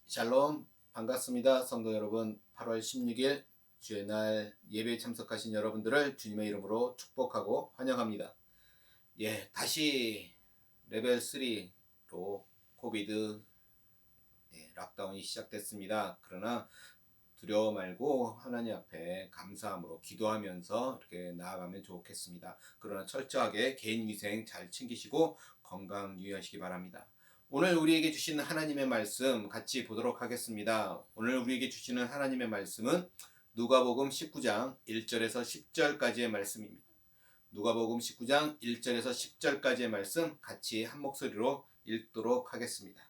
샬롬, 반갑습니다. 성도 여러분, 8월 16일 주의 날 예배에 참석하신 여러분들을 주님의 이름으로 축복하고 환영합니다. 다시 레벨 3로 코비드 락다운이 시작됐습니다. 그러나 두려워 말고 하나님 앞에 감사함으로 기도하면서 이렇게 나아가면 좋겠습니다. 그러나 철저하게 개인 위생 잘 챙기시고 건강 유의하시기 바랍니다. 오늘 우리에게 주시는 하나님의 말씀 같이 보도록 하겠습니다. 오늘 우리에게 주시는 하나님의 말씀은 누가복음 19장 1절에서 10절까지의 말씀입니다. 누가복음 19장 1절에서 10절까지의 말씀 같이 한 목소리로 읽도록 하겠습니다.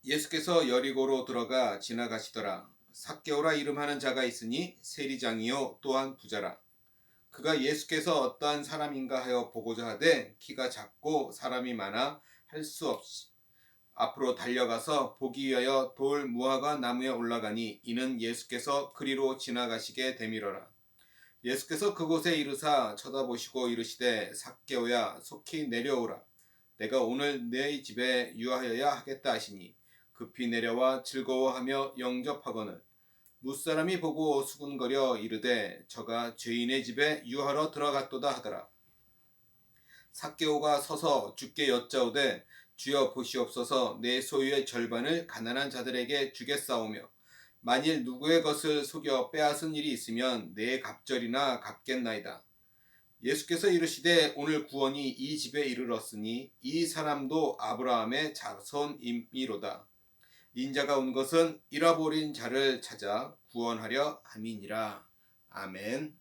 예수께서 여리고로 들어가 지나가시더라. 삭개오라 이름하는 자가 있으니 세리장이요 또한 부자라. 그가 예수께서 어떠한 사람인가 하여 보고자 하되 키가 작고 사람이 많아 할 수 없이 앞으로 달려가서 보기 위하여 돌 무화과 나무에 올라가니 이는 예수께서 그리로 지나가시게 되밀어라. 예수께서 그곳에 이르사 쳐다보시고 이르시되 삭개오야 속히 내려오라. 내가 오늘 네 집에 유하여야 하겠다 하시니 급히 내려와 즐거워하며 영접하거늘 무사람이 보고 수군거려 이르되 저가 죄인의 집에 유하러 들어갔도다 하더라. 삭개오가 서서 주께 여짜오되 주여 보시옵소서 내 소유의 절반을 가난한 자들에게 주겠사오며 만일 누구의 것을 속여 빼앗은 일이 있으면 내 갑절이나 갚겠나이다. 예수께서 이르시되 오늘 구원이 이 집에 이르렀으니 이 사람도 아브라함의 자손이로다. 인자가 온 것은 잃어버린 자를 찾아 구원하려 함이니라. 아멘.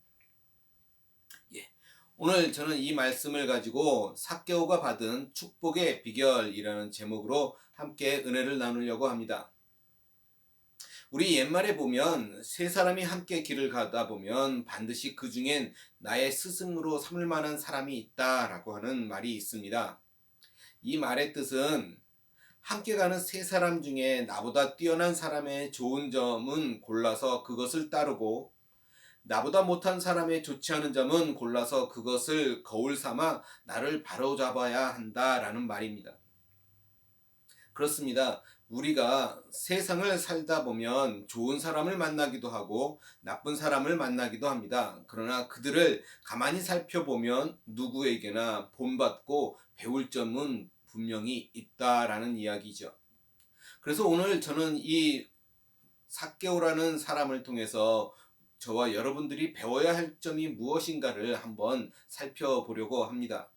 오늘 저는 이 말씀을 가지고 삭개오가 받은 축복의 비결이라는 제목으로 함께 은혜를 나누려고 합니다. 우리 옛말에 보면 세 사람이 함께 길을 가다 보면 반드시 그 중엔 나의 스승으로 삼을 만한 사람이 있다라고 하는 말이 있습니다. 이 말의 뜻은 함께 가는 세 사람 중에 나보다 뛰어난 사람의 좋은 점은 골라서 그것을 따르고 나보다 못한 사람의 좋지 않은 점은 골라서 그것을 거울 삼아 나를 바로잡아야 한다라는 말입니다. 그렇습니다. 우리가 세상을 살다 보면 좋은 사람을 만나기도 하고 나쁜 사람을 만나기도 합니다. 그러나 그들을 가만히 살펴보면 누구에게나 본받고 배울 점은 분명히 있다라는 이야기죠. 그래서 오늘 저는 이 삭개오라는 사람을 통해서 저와 여러분들이 배워야 할 점이 무엇인가를 한번 살펴보려고 합니다.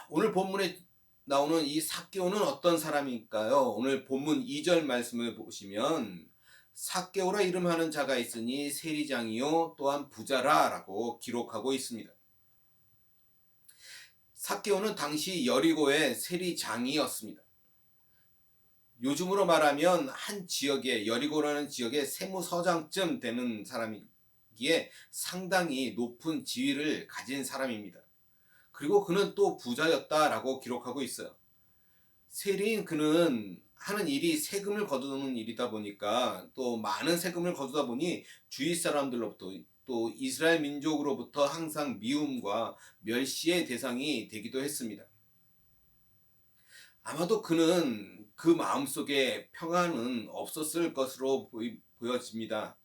오늘 본문에 나오는 이 삭개오는 어떤 사람일까요? 오늘 본문 2절 말씀을 보시면 삭개오라 이름하는 자가 있으니 세리장이요 또한 부자라 라고 기록하고 있습니다. 삭개오는 당시 여리고의 세리장이었습니다. 요즘으로 말하면 한 지역에 여리고라는 지역의 세무서장쯤 되는 사람이기에 상당히 높은 지위를 가진 사람입니다. 그리고 그는 또 부자였다라고 기록하고 있어요. 세리인 그는 하는 일이 세금을 거두는 일이다 보니까 또 많은 세금을 거두다 보니 주위 사람들로부터 또 이스라엘 민족으로부터 항상 미움과 멸시의 대상이 되기도 했습니다. 아마도 그는 그 마음속에 평안은 없었을 것으로 보여집니다.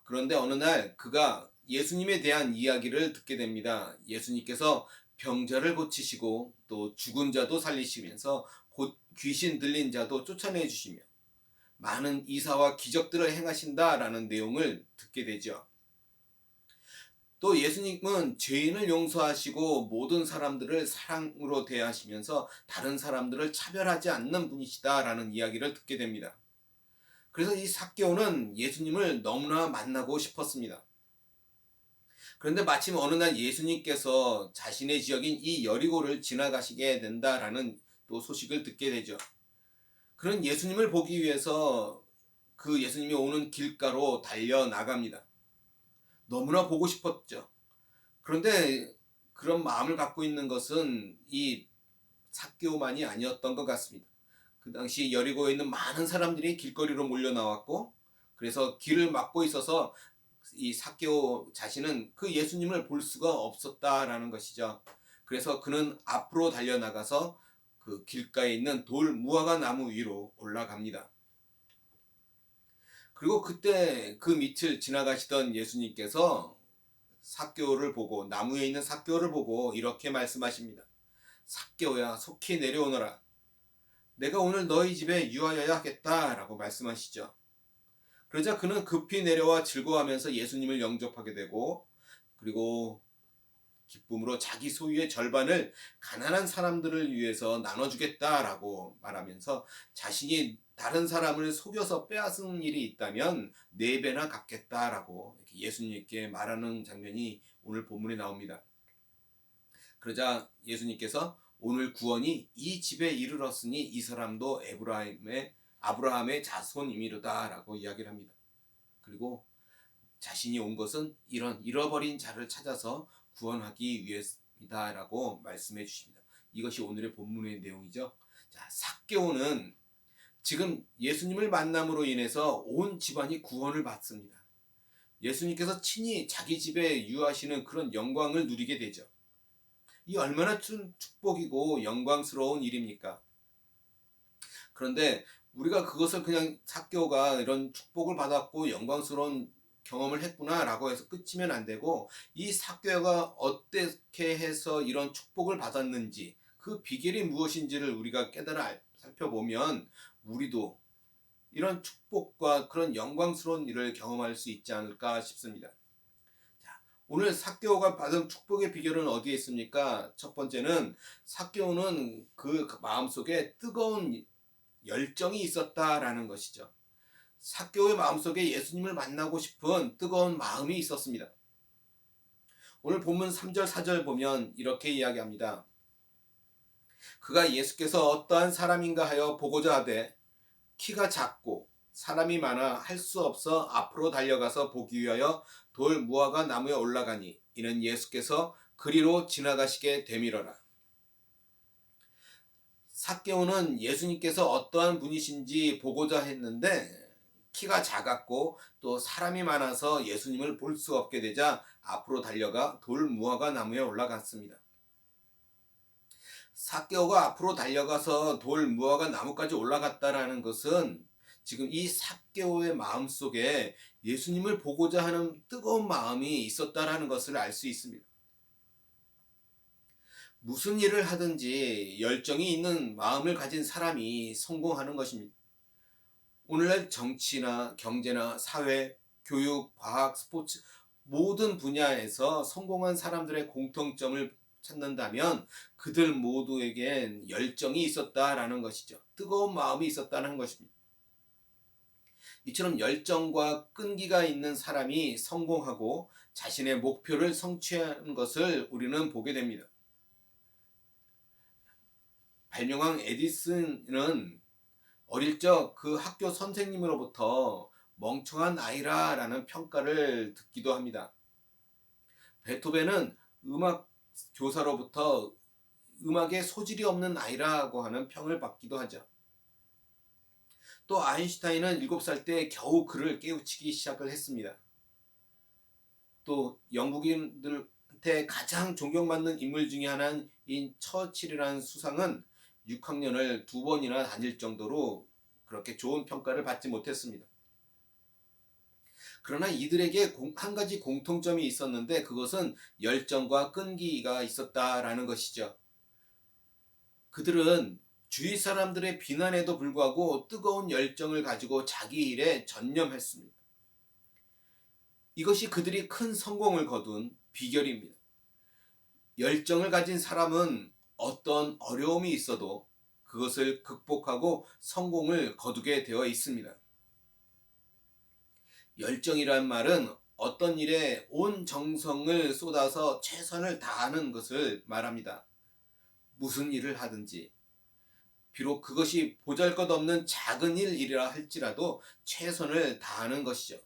그런데 어느 날 그가 예수님에 대한 이야기를 듣게 됩니다. 예수님께서 병자를 고치시고 또 죽은 자도 살리시면서 곧 귀신 들린 자도 쫓아내 주시며 많은 이사와 기적들을 행하신다라는 내용을 듣게 되죠. 또 예수님은 죄인을 용서하시고 모든 사람들을 사랑으로 대하시면서 다른 사람들을 차별하지 않는 분이시다라는 이야기를 듣게 됩니다. 그래서 이 삭개오는 예수님을 너무나 만나고 싶었습니다. 그런데 마침 어느 날 예수님께서 자신의 지역인 이 여리고를 지나가시게 된다라는 또 소식을 듣게 되죠. 그는 예수님을 보기 위해서 그 예수님이 오는 길가로 달려 나갑니다. 너무나 보고 싶었죠. 그런데 그런 마음을 갖고 있는 것은 이 삭개오만이 아니었던 것 같습니다. 그 당시 여리고에 있는 많은 사람들이 길거리로 몰려 나왔고 그래서 길을 막고 있어서 이 삭개오 자신은 그 예수님을 볼 수가 없었다라는 것이죠. 그래서 그는 앞으로 달려나가서 그 길가에 있는 돌 무화과 나무 위로 올라갑니다. 그리고 그때 그 밑을 지나가시던 예수님께서 삭개오를 보고, 나무에 있는 삭개오를 보고 이렇게 말씀하십니다. 삭개오야, 속히 내려오너라. 내가 오늘 너희 집에 유하여야 하겠다 라고 말씀하시죠. 그러자 그는 급히 내려와 즐거워하면서 예수님을 영접하게 되고, 그리고 기쁨으로 자기 소유의 절반을 가난한 사람들을 위해서 나눠주겠다라고 말하면서, 자신이 다른 사람을 속여서 빼앗은 일이 있다면 4배나 갚겠다라고 예수님께 말하는 장면이 오늘 본문에 나옵니다. 그러자 예수님께서 오늘 구원이 이 집에 이르렀으니 이 사람도 아브라함의 자손이미로다라고 이야기를 합니다. 그리고 자신이 온 것은 이런 잃어버린 자를 찾아서 구원하기 위해이다라고 말씀해 주십니다. 이것이 오늘의 본문의 내용이죠. 자, 삭개오는 지금 예수님을 만남으로 인해서 온 집안이 구원을 받습니다. 예수님께서 친히 자기 집에 유하시는 그런 영광을 누리게 되죠. 이 얼마나 축복이고 영광스러운 일입니까? 그런데 우리가 그것을 그냥 삭개오가 이런 축복을 받았고 영광스러운 경험을 했구나라고 해서 끝이면 안 되고, 이 삭개오가 어떻게 해서 이런 축복을 받았는지, 그 비결이 무엇인지를 우리가 깨달아 살펴보면 우리도 이런 축복과 그런 영광스러운 일을 경험할 수 있지 않을까 싶습니다. 자, 오늘 삭개오가 받은 축복의 비결은 어디에 있습니까? 첫 번째는 삭개오는 그 마음속에 뜨거운 열정이 있었다라는 것이죠. 삭개오의 마음속에 예수님을 만나고 싶은 뜨거운 마음이 있었습니다. 오늘 본문 3절 4절 보면 이렇게 이야기합니다. 그가 예수께서 어떠한 사람인가 하여 보고자 하되 키가 작고 사람이 많아 할 수 없어 앞으로 달려가서 보기 위하여 돌 무화과 나무에 올라가니 이는 예수께서 그리로 지나가시게 되밀어라. 삭개오는 예수님께서 어떠한 분이신지 보고자 했는데 키가 작았고 또 사람이 많아서 예수님을 볼 수 없게 되자 앞으로 달려가 돌 무화과 나무에 올라갔습니다. 삭개오가 앞으로 달려가서 돌 무화과 나무까지 올라갔다라는 것은 지금 이 삭개오의 마음속에 예수님을 보고자 하는 뜨거운 마음이 있었다라는 것을 알 수 있습니다. 무슨 일을 하든지 열정이 있는 마음을 가진 사람이 성공하는 것입니다. 오늘날 정치나 경제나 사회, 교육, 과학, 스포츠 모든 분야에서 성공한 사람들의 공통점을 찾는다면 그들 모두에겐 열정이 있었다라는 것이죠. 뜨거운 마음이 있었다는 것입니다. 이처럼 열정과 끈기가 있는 사람이 성공하고 자신의 목표를 성취하는 것을 우리는 보게 됩니다. 발명왕 에디슨은 어릴 적 그 학교 선생님으로부터 멍청한 아이라라는 평가를 듣기도 합니다. 베토벤은 음악 교사로부터 음악에 소질이 없는 아이라고 하는 평을 받기도 하죠. 또 아인슈타인은 7살 때 겨우 그를 깨우치기 시작을 했습니다. 또 영국인들한테 가장 존경받는 인물 중에 하나인 처칠이라는 수상은 6학년을 2번이나 다닐 정도로 그렇게 좋은 평가를 받지 못했습니다. 그러나 이들에게 한 가지 공통점이 있었는데 그것은 열정과 끈기가 있었다라는 것이죠. 그들은 주위 사람들의 비난에도 불구하고 뜨거운 열정을 가지고 자기 일에 전념했습니다. 이것이 그들이 큰 성공을 거둔 비결입니다. 열정을 가진 사람은 어떤 어려움이 있어도 그것을 극복하고 성공을 거두게 되어 있습니다. 열정이란 말은 어떤 일에 온 정성을 쏟아서 최선을 다하는 것을 말합니다. 무슨 일을 하든지 비록 그것이 보잘것없는 작은 일이라 할지라도 최선을 다하는 것이죠.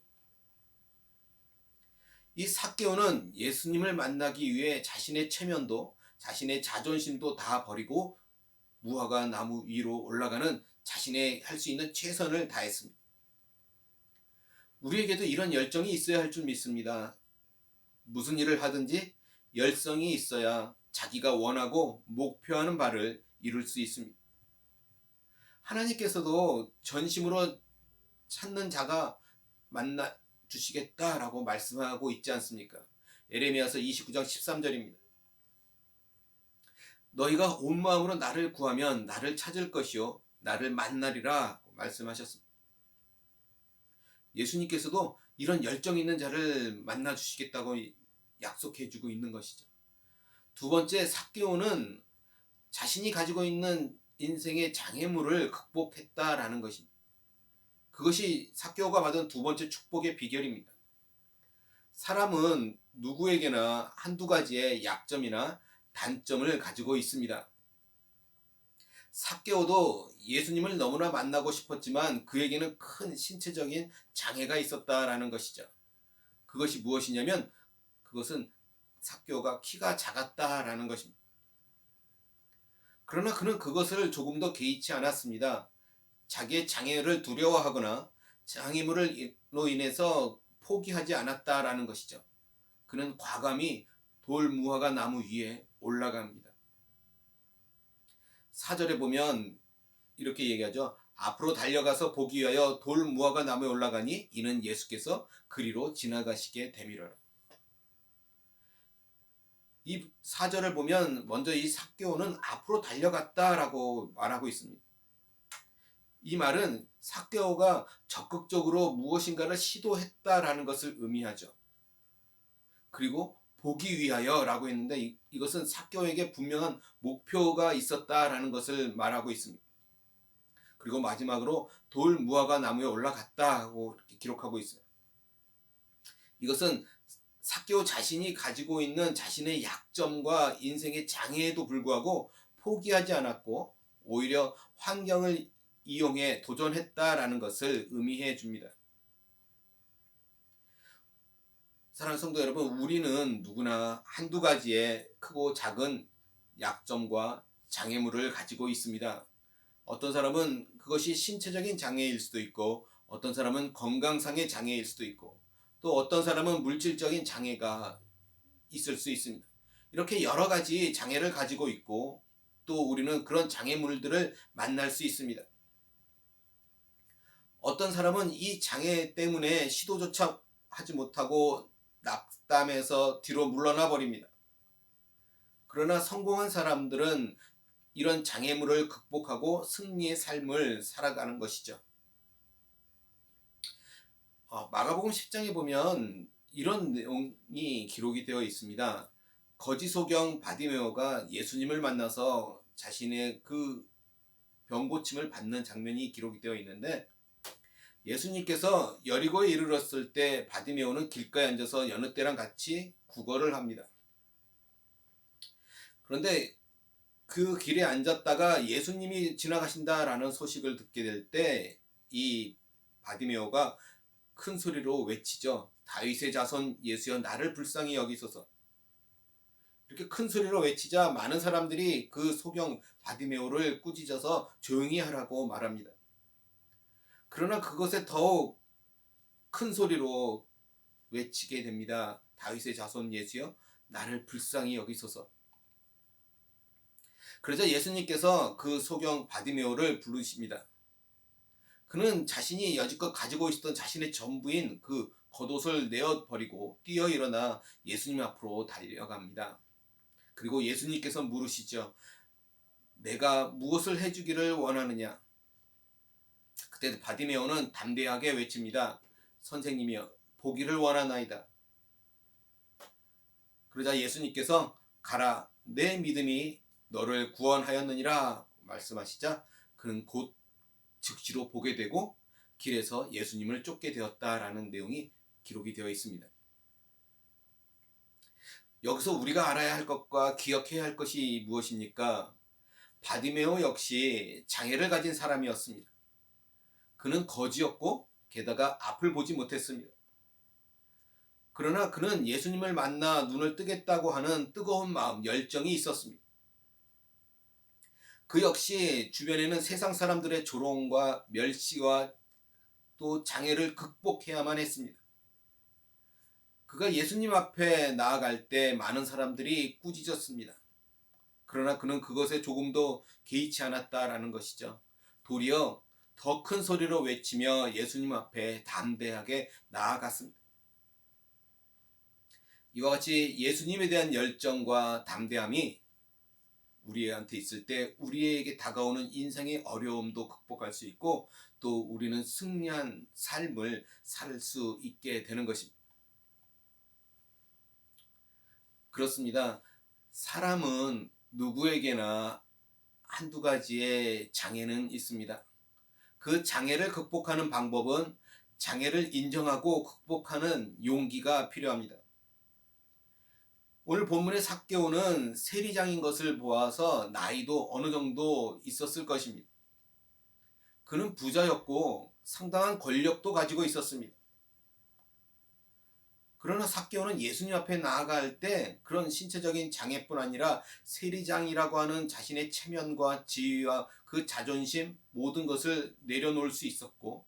이 삭개오는 예수님을 만나기 위해 자신의 체면도 자신의 자존심도 다 버리고 무화과 나무 위로 올라가는 자신의 할 수 있는 최선을 다했습니다. 우리에게도 이런 열정이 있어야 할 줄 믿습니다. 무슨 일을 하든지 열성이 있어야 자기가 원하고 목표하는 바를 이룰 수 있습니다. 하나님께서도 전심으로 찾는 자가 만나 주시겠다라고 말씀하고 있지 않습니까? 예레미야서 29장 13절입니다. 너희가 온 마음으로 나를 구하면 나를 찾을 것이요 나를 만나리라 말씀하셨습니다. 예수님께서도 이런 열정 있는 자를 만나 주시겠다고 약속해 주고 있는 것이죠. 두 번째, 삭개오는 자신이 가지고 있는 인생의 장애물을 극복했다라는 것입니다. 그것이 삭개오가 받은 두 번째 축복의 비결입니다. 사람은 누구에게나 한두 가지의 약점이나 단점을 가지고 있습니다. 삭개오도 예수님을 너무나 만나고 싶었지만 그에게는 큰 신체적인 장애가 있었다라는 것이죠. 그것이 무엇이냐면 그것은 삭개오가 키가 작았다라는 것입니다. 그러나 그는 그것을 조금 더 개의치 않았습니다. 자기의 장애를 두려워하거나 장애물로 인해서 포기하지 않았다라는 것이죠. 그는 과감히 돌 무화과 나무 위에 올라갑니다. 4절에 보면 이렇게 얘기하죠. 앞으로 달려가서 보기 위하여 돌 무화과 나무에 올라가니 이는 예수께서 그리로 지나가시게 됨이로라. 이 4절을 보면 먼저 이 삭개오는 앞으로 달려갔다라고 말하고 있습니다. 이 말은 삭개오가 적극적으로 무엇인가를 시도했다라는 것을 의미하죠. 그리고 보기 위하여라고 했는데 이것은 삭개오에게 분명한 목표가 있었다라는 것을 말하고 있습니다. 그리고 마지막으로 돌 무화과 나무에 올라갔다고 이렇게 기록하고 있어요. 이것은 삭개오 자신이 가지고 있는 자신의 약점과 인생의 장애에도 불구하고 포기하지 않았고 오히려 환경을 이용해 도전했다라는 것을 의미해 줍니다. 사랑하는 성도 여러분, 우리는 누구나 한두 가지의 크고 작은 약점과 장애물을 가지고 있습니다. 어떤 사람은 그것이 신체적인 장애일 수도 있고 어떤 사람은 건강상의 장애일 수도 있고 또 어떤 사람은 물질적인 장애가 있을 수 있습니다. 이렇게 여러 가지 장애를 가지고 있고 또 우리는 그런 장애물들을 만날 수 있습니다. 어떤 사람은 이 장애 때문에 시도조차 하지 못하고 낙담해서 뒤로 물러나 버립니다. 그러나 성공한 사람들은 이런 장애물을 극복하고 승리의 삶을 살아가는 것이죠. 마가복음 10장에 보면 이런 내용이 기록이 되어 있습니다. 거지 소경 바디메오가 예수님을 만나서 자신의 그 병고침을 받는 장면이 기록이 되어 있는데 예수님께서 여리고에 이르렀을 때 바디메오는 길가에 앉아서 여느 때랑 같이 구걸을 합니다. 그런데 그 길에 앉았다가 예수님이 지나가신다라는 소식을 듣게 될 때 이 바디메오가 큰 소리로 외치죠. 다윗의 자손 예수여 나를 불쌍히 여기소서. 이렇게 큰 소리로 외치자 많은 사람들이 그 소경 바디메오를 꾸짖어서 조용히 하라고 말합니다. 그러나 그것에 더욱 큰 소리로 외치게 됩니다. 다윗의 자손 예수여 나를 불쌍히 여기소서. 그러자 예수님께서 그 소경 바디메오를 부르십니다. 그는 자신이 여지껏 가지고 있었던 자신의 전부인 그 겉옷을 내어버리고 뛰어 일어나 예수님 앞으로 달려갑니다. 그리고 예수님께서 물으시죠. 내가 무엇을 해주기를 원하느냐? 그때 바디메오는 담대하게 외칩니다. 선생님이여 보기를 원하나이다. 그러자 예수님께서 가라 내 믿음이 너를 구원하였느니라 말씀하시자 그는 곧 즉시로 보게 되고 길에서 예수님을 쫓게 되었다라는 내용이 기록이 되어 있습니다. 여기서 우리가 알아야 할 것과 기억해야 할 것이 무엇입니까? 바디메오 역시 장애를 가진 사람이었습니다. 그는 거지였고 게다가 앞을 보지 못했습니다. 그러나 그는 예수님을 만나 눈을 뜨겠다고 하는 뜨거운 마음, 열정이 있었습니다. 그 역시 주변에는 세상 사람들의 조롱과 멸시와 또 장애를 극복해야만 했습니다. 그가 예수님 앞에 나아갈 때 많은 사람들이 꾸짖었습니다. 그러나 그는 그것에 조금도 개의치 않았다라는 것이죠. 도리어 더 큰 소리로 외치며 예수님 앞에 담대하게 나아갔습니다. 이와 같이 예수님에 대한 열정과 담대함이 우리한테 있을 때 우리에게 다가오는 인생의 어려움도 극복할 수 있고 또 우리는 승리한 삶을 살 수 있게 되는 것입니다. 그렇습니다. 사람은 누구에게나 한두 가지의 장애는 있습니다. 그 장애를 극복하는 방법은 장애를 인정하고 극복하는 용기가 필요합니다. 오늘 본문의 삭개오는 세리장인 것을 보아서 나이도 어느 정도 있었을 것입니다. 그는 부자였고 상당한 권력도 가지고 있었습니다. 그러나 삭개오는 예수님 앞에 나아갈 때 그런 신체적인 장애뿐 아니라 세리장이라고 하는 자신의 체면과 지위와 그 자존심 모든 것을 내려놓을 수 있었고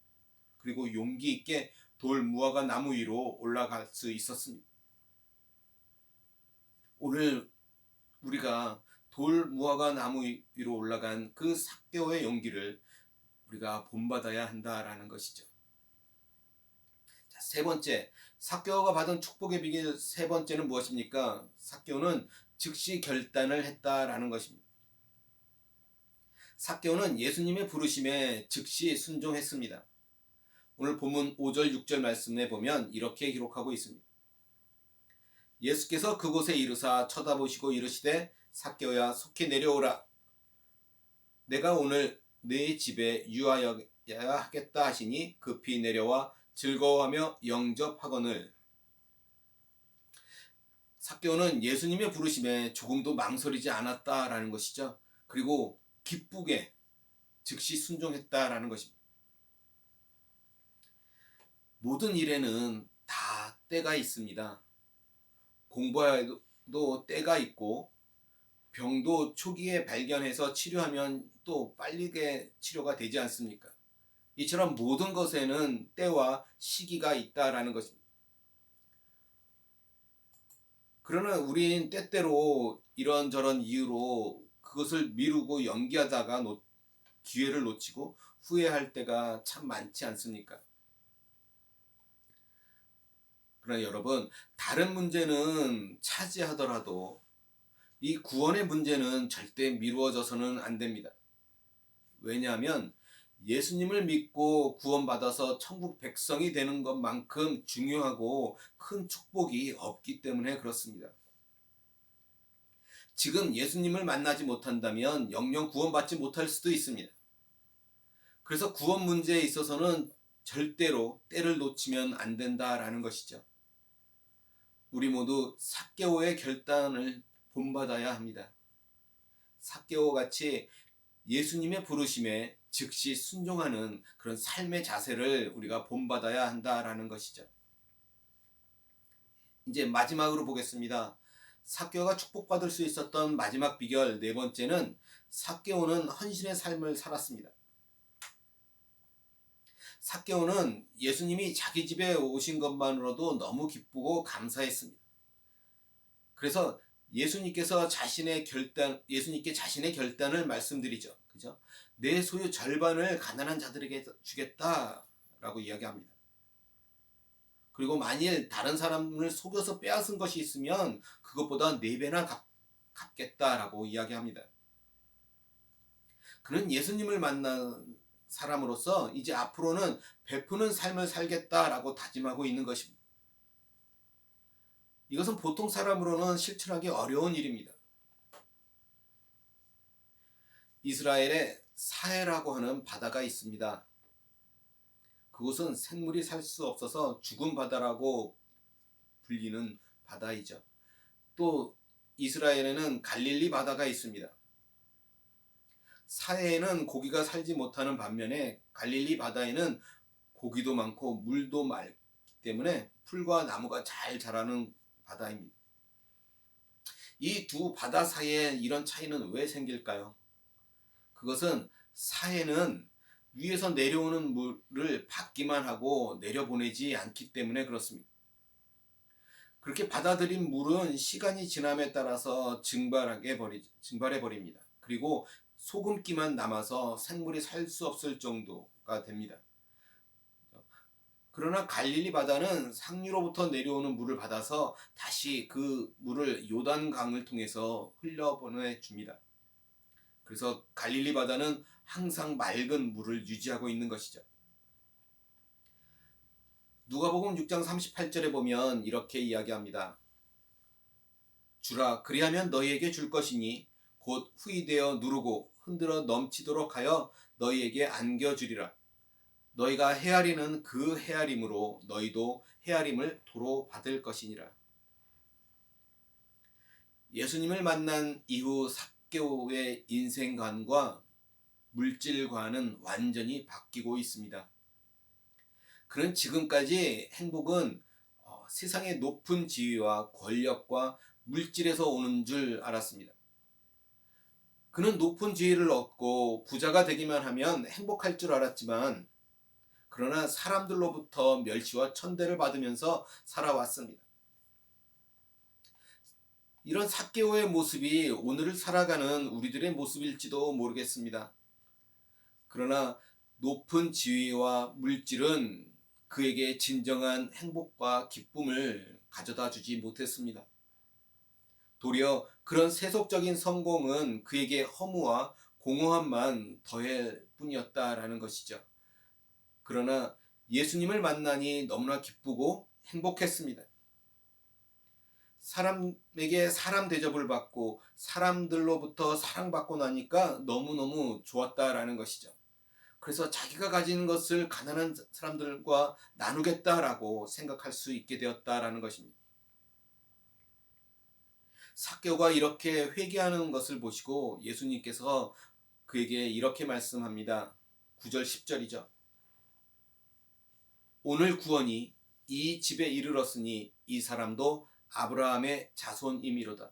그리고 용기 있게 돌 무화과 나무 위로 올라갈 수 있었습니다. 오늘 우리가 돌 무화과 나무 위로 올라간 그 삭개오의 용기를 우리가 본받아야 한다라는 것이죠. 자, 세 번째, 삭개오가 받은 축복의 비결 세 번째는 무엇입니까? 삭개오는 즉시 결단을 했다라는 것입니다. 삭개오는 예수님의 부르심에 즉시 순종했습니다. 오늘 본문 5절 6절 말씀에 보면 이렇게 기록하고 있습니다. 예수께서 그곳에 이르사 쳐다보시고 이르시되 삭개오야 속히 내려오라. 내가 오늘 네 집에 유하여야 하겠다 하시니 급히 내려와 즐거워하며 영접하거늘. 삭개오는 예수님의 부르심에 조금도 망설이지 않았다라는 것이죠. 그리고 기쁘게 즉시 순종했다라는 것입니다. 모든 일에는 다 때가 있습니다. 공부에도 때가 있고 병도 초기에 발견해서 치료하면 또 빠르게 치료가 되지 않습니까? 이처럼 모든 것에는 때와 시기가 있다라는 것입니다. 그러나 우린 때때로 이런저런 이유로 그것을 미루고 연기하다가 기회를 놓치고 후회할 때가 참 많지 않습니까? 그러나 여러분, 다른 문제는 차지하더라도 이 구원의 문제는 절대 미루어져서는 안 됩니다. 왜냐하면 예수님을 믿고 구원받아서 천국 백성이 되는 것만큼 중요하고 큰 축복이 없기 때문에 그렇습니다. 지금 예수님을 만나지 못한다면 영영 구원받지 못할 수도 있습니다. 그래서 구원 문제에 있어서는 절대로 때를 놓치면 안 된다라는 것이죠. 우리 모두 삭개오의 결단을 본받아야 합니다. 삭개오 같이 예수님의 부르심에 즉시 순종하는 그런 삶의 자세를 우리가 본받아야 한다라는 것이죠. 이제 마지막으로 보겠습니다. 삭개오가 축복받을 수 있었던 마지막 비결 네 번째는 삭개오는 헌신의 삶을 살았습니다. 삭개오는 예수님이 자기 집에 오신 것만으로도 너무 기쁘고 감사했습니다. 그래서 예수님께 자신의 결단을 말씀드리죠. 그죠? 내 소유 절반을 가난한 자들에게 주겠다라고 이야기합니다. 그리고 만일 다른 사람을 속여서 빼앗은 것이 있으면 그것보다 4배나 갚겠다라고 이야기합니다. 그는 예수님을 만난 사람으로서 이제 앞으로는 베푸는 삶을 살겠다라고 다짐하고 있는 것입니다. 이것은 보통 사람으로는 실천하기 어려운 일입니다. 이스라엘에 사해라고 하는 바다가 있습니다. 그곳은 생물이 살 수 없어서 죽은 바다라고 불리는 바다이죠. 또 이스라엘에는 갈릴리 바다가 있습니다. 사해에는 고기가 살지 못하는 반면에 갈릴리 바다에는 고기도 많고 물도 맑기 때문에 풀과 나무가 잘 자라는 바다입니다. 이 두 바다 사이에 이런 차이는 왜 생길까요? 그것은 사해는 위에서 내려오는 물을 받기만 하고 내려보내지 않기 때문에 그렇습니다. 그렇게 받아들인 물은 시간이 지남에 따라서 증발해 버립니다. 그리고 소금기만 남아서 생물이 살 수 없을 정도가 됩니다. 그러나 갈릴리 바다는 상류로부터 내려오는 물을 받아서 다시 그 물을 요단강을 통해서 흘려보내 줍니다. 그래서 갈릴리 바다는 항상 맑은 물을 유지하고 있는 것이죠. 누가복음 6장 38절에 보면 이렇게 이야기합니다. 주라 그리하면 너희에게 줄 것이니 곧 후이되어 누르고 흔들어 넘치도록 하여 너희에게 안겨주리라. 너희가 헤아리는 그 헤아림으로 너희도 헤아림을 도로 받을 것이니라. 예수님을 만난 이후 삭개오의 인생관과 물질관은 완전히 바뀌고 있습니다. 그는 지금까지 행복은 세상의 높은 지위와 권력과 물질에서 오는 줄 알았습니다. 그는 높은 지위를 얻고 부자가 되기만 하면 행복할 줄 알았지만 그러나 사람들로부터 멸시와 천대를 받으면서 살아왔습니다. 이런 삭개오의 모습이 오늘을 살아가는 우리들의 모습일지도 모르겠습니다. 그러나 높은 지위와 물질은 그에게 진정한 행복과 기쁨을 가져다 주지 못했습니다. 도리어 그런 세속적인 성공은 그에게 허무와 공허함만 더할 뿐이었다라는 것이죠. 그러나 예수님을 만나니 너무나 기쁘고 행복했습니다. 사람에게 사람 대접을 받고 사람들로부터 사랑받고 나니까 너무너무 좋았다라는 것이죠. 그래서 자기가 가진 것을 가난한 사람들과 나누겠다라고 생각할 수 있게 되었다라는 것입니다. 삭개오가 이렇게 회개하는 것을 보시고 예수님께서 그에게 이렇게 말씀합니다. 9절 10절이죠. 오늘 구원이 이 집에 이르렀으니 이 사람도 아브라함의 자손임이로다.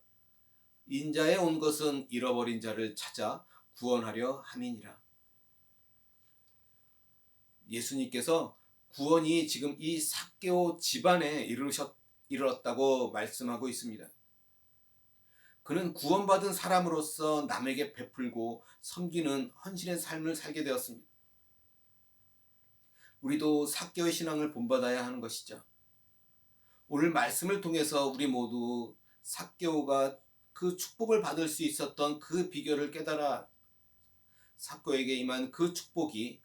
인자에 온 것은 잃어버린 자를 찾아 구원하려 함이니라. 예수님께서 구원이 지금 이 삭개오 집안에 이르렀다고 말씀하고 있습니다. 그는 구원받은 사람으로서 남에게 베풀고 섬기는 헌신의 삶을 살게 되었습니다. 우리도 삭개오의 신앙을 본받아야 하는 것이죠. 오늘 말씀을 통해서 우리 모두 삭개오가 그 축복을 받을 수 있었던 그 비결을 깨달아 삭개오에게 임한 그 축복이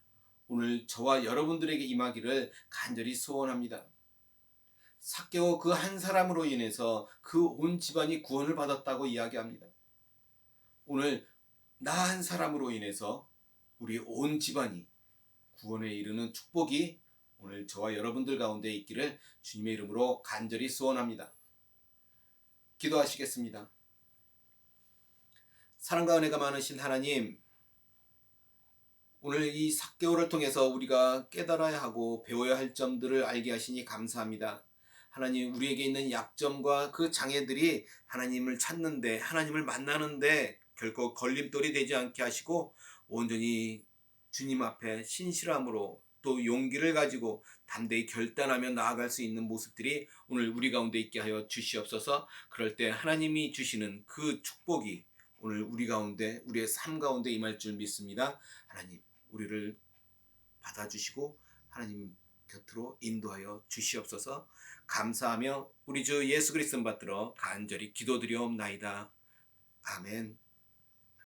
오늘 저와 여러분들에게 임하기를 간절히 소원합니다. 삭개오 그 한 사람으로 인해서 그 온 집안이 구원을 받았다고 이야기합니다. 오늘 나 한 사람으로 인해서 우리 온 집안이 구원에 이르는 축복이 오늘 저와 여러분들 가운데 있기를 주님의 이름으로 간절히 소원합니다. 기도하시겠습니다. 사랑과 은혜가 많으신 하나님, 오늘 이 삭개오를 통해서 우리가 깨달아야 하고 배워야 할 점들을 알게 하시니 감사합니다. 하나님, 우리에게 있는 약점과 그 장애들이 하나님을 찾는데, 하나님을 만나는데 결코 걸림돌이 되지 않게 하시고 온전히 주님 앞에 신실함으로 또 용기를 가지고 담대히 결단하며 나아갈 수 있는 모습들이 오늘 우리 가운데 있게 하여 주시옵소서. 그럴 때 하나님이 주시는 그 축복이 오늘 우리 가운데, 우리의 삶 가운데 임할 줄 믿습니다. 하나님, 우리를 받아주시고 하나님 곁으로 인도하여 주시옵소서. 감사하며 우리 주 예수 그리스도 받들어 간절히 기도드리옵나이다. 아멘.